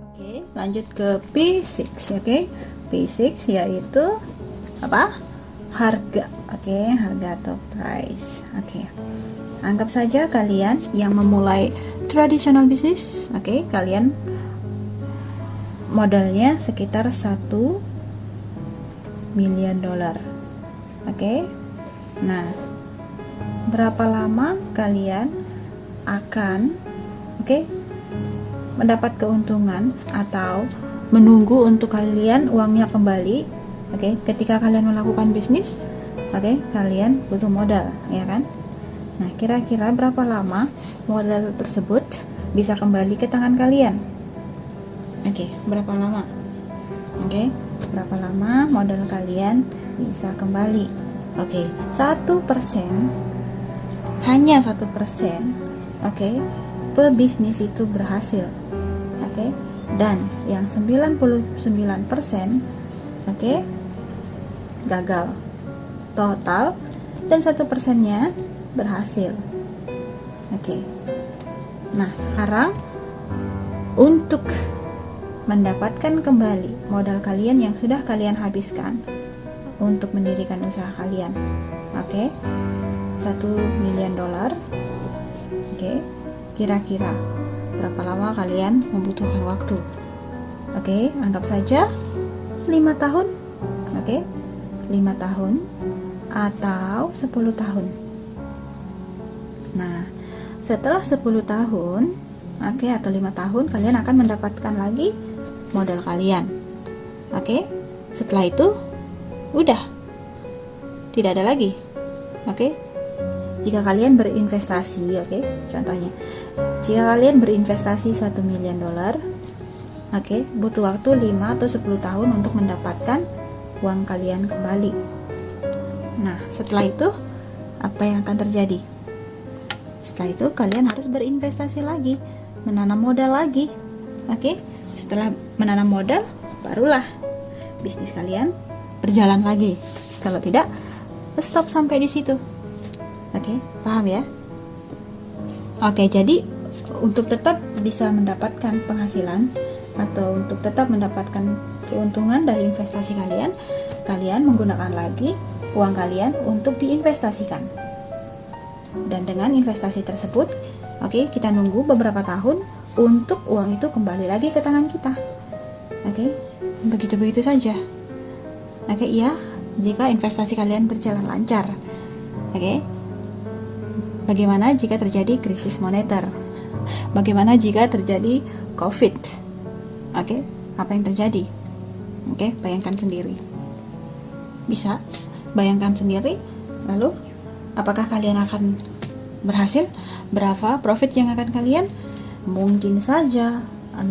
Oke, lanjut ke P6. Oke, P6 yaitu apa? Harga. Oke, harga atau price. Oke, anggap saja kalian yang memulai traditional business. Oke, kalian modalnya sekitar $1 million. Oke, nah berapa lama kalian akan mendapat keuntungan atau menunggu untuk kalian uangnya kembali? Ketika kalian melakukan bisnis, kalian butuh modal, ya kan? Nah, kira-kira berapa lama modal tersebut bisa kembali ke tangan kalian? Berapa lama? Berapa lama modal kalian bisa kembali? 1%, hanya 1%, pebisnis itu berhasil. Dan yang 99%, gagal total, dan 1%-nya berhasil. Nah, sekarang untuk mendapatkan kembali modal kalian yang sudah kalian habiskan untuk mendirikan usaha kalian, $1 million. Kira-kira berapa lama kalian membutuhkan waktu? Anggap saja 5 tahun. 5 tahun atau 10 tahun. Nah, setelah 10 tahun, atau 5 tahun, kalian akan mendapatkan lagi modal kalian. Setelah itu udah tidak ada lagi. Jika kalian berinvestasi, contohnya jika kalian berinvestasi $1 million, butuh waktu 5 atau 10 tahun untuk mendapatkan uang kalian kembali. Nah, setelah itu apa yang akan terjadi? Setelah itu kalian harus berinvestasi lagi, menanam modal lagi. Setelah menanam modal, barulah bisnis kalian berjalan lagi. Kalau tidak, stop sampai di situ. Paham ya? Jadi untuk tetap bisa mendapatkan penghasilan atau untuk tetap mendapatkan keuntungan dari investasi kalian, kalian menggunakan lagi uang kalian untuk diinvestasikan. Dan dengan investasi tersebut, kita nunggu beberapa tahun untuk uang itu kembali lagi ke tangan kita. Begitu-begitu saja. Iya, jika investasi kalian berjalan lancar. Bagaimana jika terjadi krisis moneter? Bagaimana jika terjadi COVID? Apa yang terjadi? Bayangkan sendiri. Bisa bayangkan sendiri. Lalu, apakah kalian akan berhasil? Berapa profit yang akan kalian? Mungkin saja $0.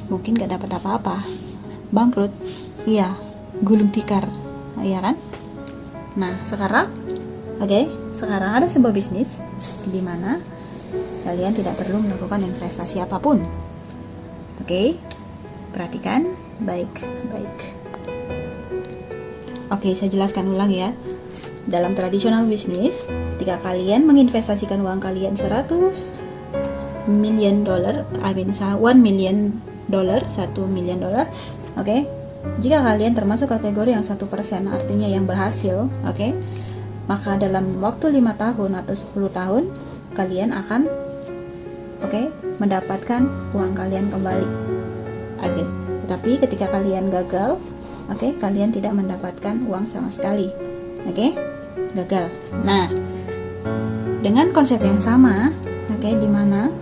Mungkin gak dapat apa-apa. Bangkrut. Iya, gulung tikar. Iya kan? Nah, sekarang ada sebuah bisnis di mana kalian tidak perlu melakukan investasi apapun. Perhatikan baik-baik. Saya jelaskan ulang ya. Dalam traditional business, ketika kalian menginvestasikan uang kalian $1 million, $1 million, jika kalian termasuk kategori yang 1%, artinya yang berhasil, maka dalam waktu 5 tahun atau 10 tahun kalian akan mendapatkan uang kalian kembali. Tetapi ketika kalian gagal, kalian tidak mendapatkan uang sama sekali. Gagal. Nah, dengan konsep yang sama, di mana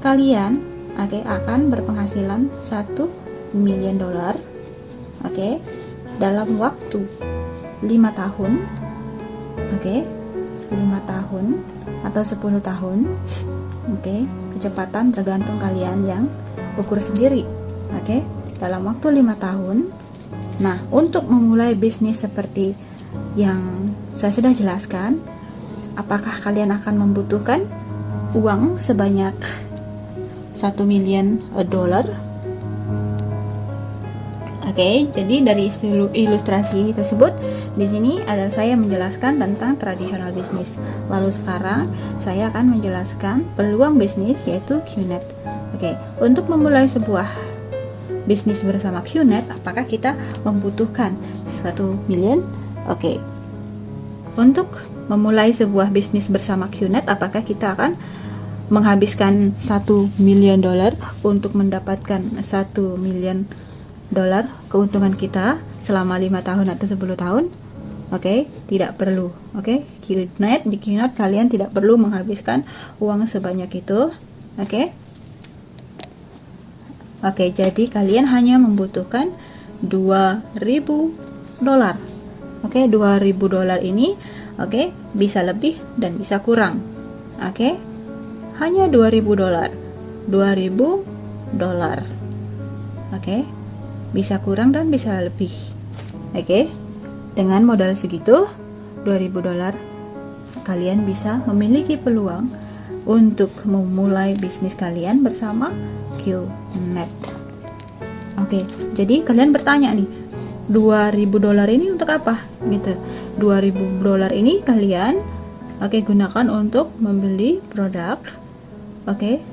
kalian akan berpenghasilan $1 million, dalam waktu 5 tahun, 5 tahun atau 10 tahun. Kecepatan tergantung kalian yang ukur sendiri. Dalam waktu 5 tahun. Nah, untuk memulai bisnis seperti yang saya sudah jelaskan, apakah kalian akan membutuhkan uang sebanyak $1 million? Jadi dari ilustrasi tersebut, di sini ada saya menjelaskan tentang traditional business. Lalu sekarang saya akan menjelaskan peluang bisnis, yaitu QNet. Oke, untuk memulai sebuah bisnis bersama QNet, apakah kita membutuhkan 1 million? Oke, untuk memulai sebuah bisnis bersama QNet, apakah kita akan menghabiskan $1 million untuk mendapatkan $1 million keuntungan kita selama 5 tahun atau 10 tahun? Oke, tidak perlu. Oke, di QNet kalian tidak perlu menghabiskan uang sebanyak itu. Oke, jadi kalian hanya membutuhkan $2.000. Oke, $2.000 ini bisa lebih dan bisa kurang. Hanya $2.000. Bisa kurang dan bisa lebih. Dengan modal segitu, $2.000, kalian bisa memiliki peluang untuk memulai bisnis kalian bersama QNet. Jadi kalian bertanya nih, $2.000 ini untuk apa? Gitu. $2.000 ini kalian gunakan untuk membeli produk.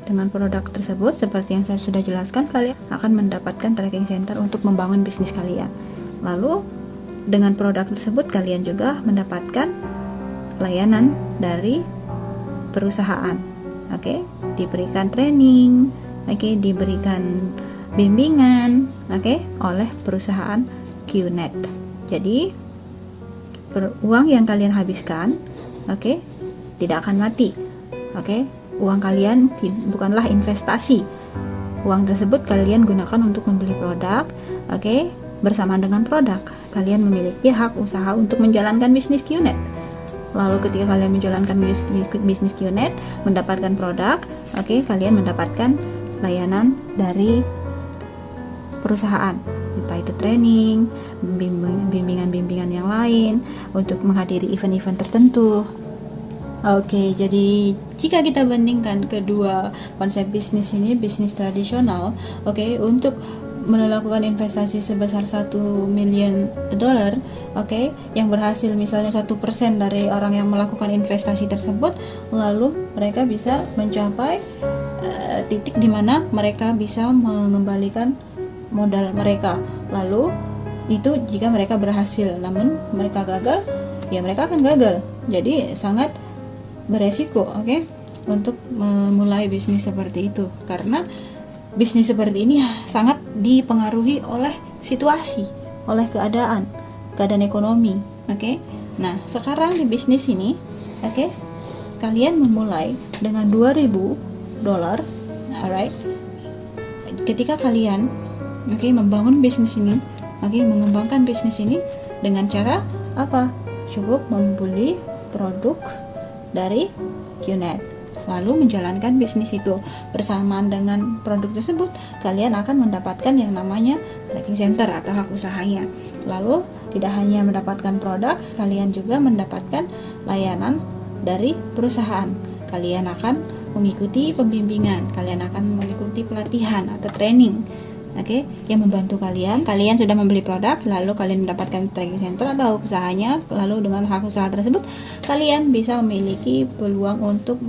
Dengan produk tersebut, seperti yang saya sudah jelaskan, kalian akan mendapatkan tracking center untuk membangun bisnis kalian. Lalu dengan produk tersebut kalian juga mendapatkan layanan dari perusahaan. Diberikan training, diberikan bimbingan, oleh perusahaan QNet. Jadi uang yang kalian habiskan, tidak akan mati. Uang kalian bukanlah investasi. Uang tersebut kalian gunakan untuk membeli produk. Bersamaan dengan produk, kalian memiliki hak usaha untuk menjalankan bisnis QNet. Lalu ketika kalian menjalankan bisnis QNet, mendapatkan produk, kalian mendapatkan layanan dari perusahaan, entah itu training, bimbingan-bimbingan yang lain untuk menghadiri event-event tertentu. Jadi jika kita bandingkan kedua konsep bisnis ini, bisnis tradisional, untuk melakukan investasi sebesar $1 million, yang berhasil misalnya 1% dari orang yang melakukan investasi tersebut, lalu mereka bisa mencapai titik di mana mereka bisa mengembalikan modal mereka. Lalu itu jika mereka berhasil, namun mereka gagal, ya mereka akan gagal. Jadi sangat beresiko, untuk memulai bisnis seperti itu, karena bisnis seperti ini sangat dipengaruhi oleh situasi, oleh keadaan ekonomi. Nah, sekarang di bisnis ini, kalian memulai dengan $2.000. Alright. Ketika kalian membangun bisnis ini, mengembangkan bisnis ini dengan cara apa? Cukup membeli produk dari QNet, lalu menjalankan bisnis itu. Bersamaan dengan produk tersebut, kalian akan mendapatkan yang namanya tracking center atau hak usahanya. Lalu tidak hanya mendapatkan produk, kalian juga mendapatkan layanan dari perusahaan. Kalian akan mengikuti pembimbingan, kalian akan mengikuti pelatihan atau training, yang membantu kalian. Kalian sudah membeli produk, lalu kalian mendapatkan tracking center atau usahanya. Lalu dengan hak usaha tersebut, kalian bisa memiliki peluang untuk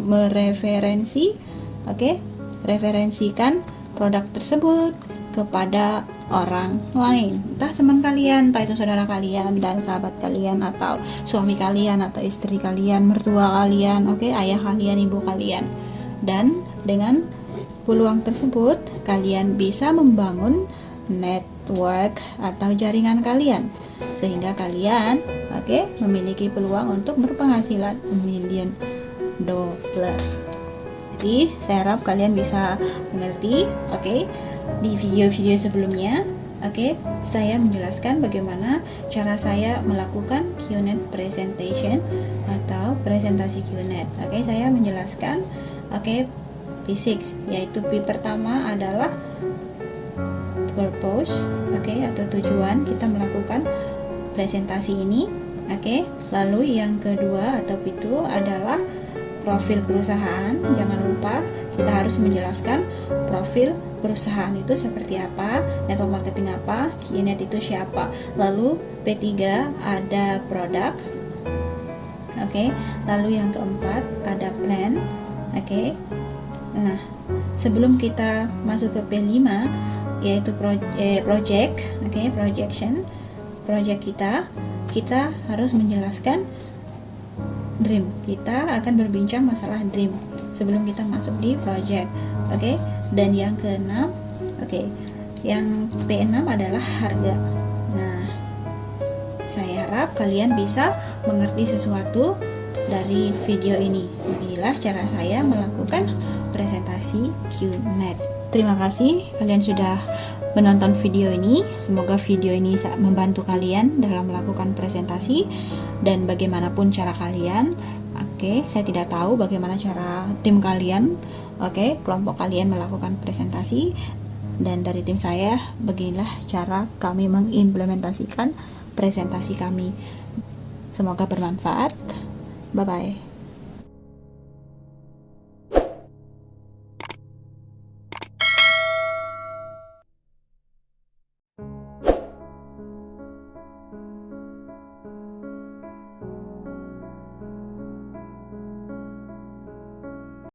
referensikan produk tersebut kepada orang lain, entah teman kalian, entah itu saudara kalian dan sahabat kalian, atau suami kalian atau istri kalian, mertua kalian, ayah kalian, ibu kalian. Dan dengan peluang tersebut, kalian bisa membangun network atau jaringan kalian, sehingga kalian memiliki peluang untuk berpenghasilan $1 million. Jadi saya harap kalian bisa mengerti. Di video-video sebelumnya, saya menjelaskan bagaimana cara saya melakukan QNet presentation atau presentasi QNet. Saya menjelaskan P6, yaitu P pertama adalah purpose, atau tujuan kita melakukan presentasi ini. Lalu yang kedua atau P2 adalah profil perusahaan. Jangan lupa kita harus menjelaskan profil perusahaan itu seperti apa, network marketing apa, QNet itu siapa. Lalu P3 ada produk. Lalu yang keempat ada plan. Nah, sebelum kita masuk ke P5 yaitu project, project kita harus menjelaskan dream. Kita akan berbincang masalah dream sebelum kita masuk di project. Dan yang keenam, yang P6 adalah harga. Nah, saya harap kalian bisa mengerti sesuatu dari video ini. Inilah cara saya melakukan presentasi QNet. Terima kasih kalian sudah menonton video ini. Semoga video ini membantu kalian dalam melakukan presentasi dan bagaimanapun cara kalian. Saya tidak tahu bagaimana cara tim kalian, kelompok kalian melakukan presentasi, dan dari tim saya beginilah cara kami mengimplementasikan presentasi kami. Semoga bermanfaat. Bye bye.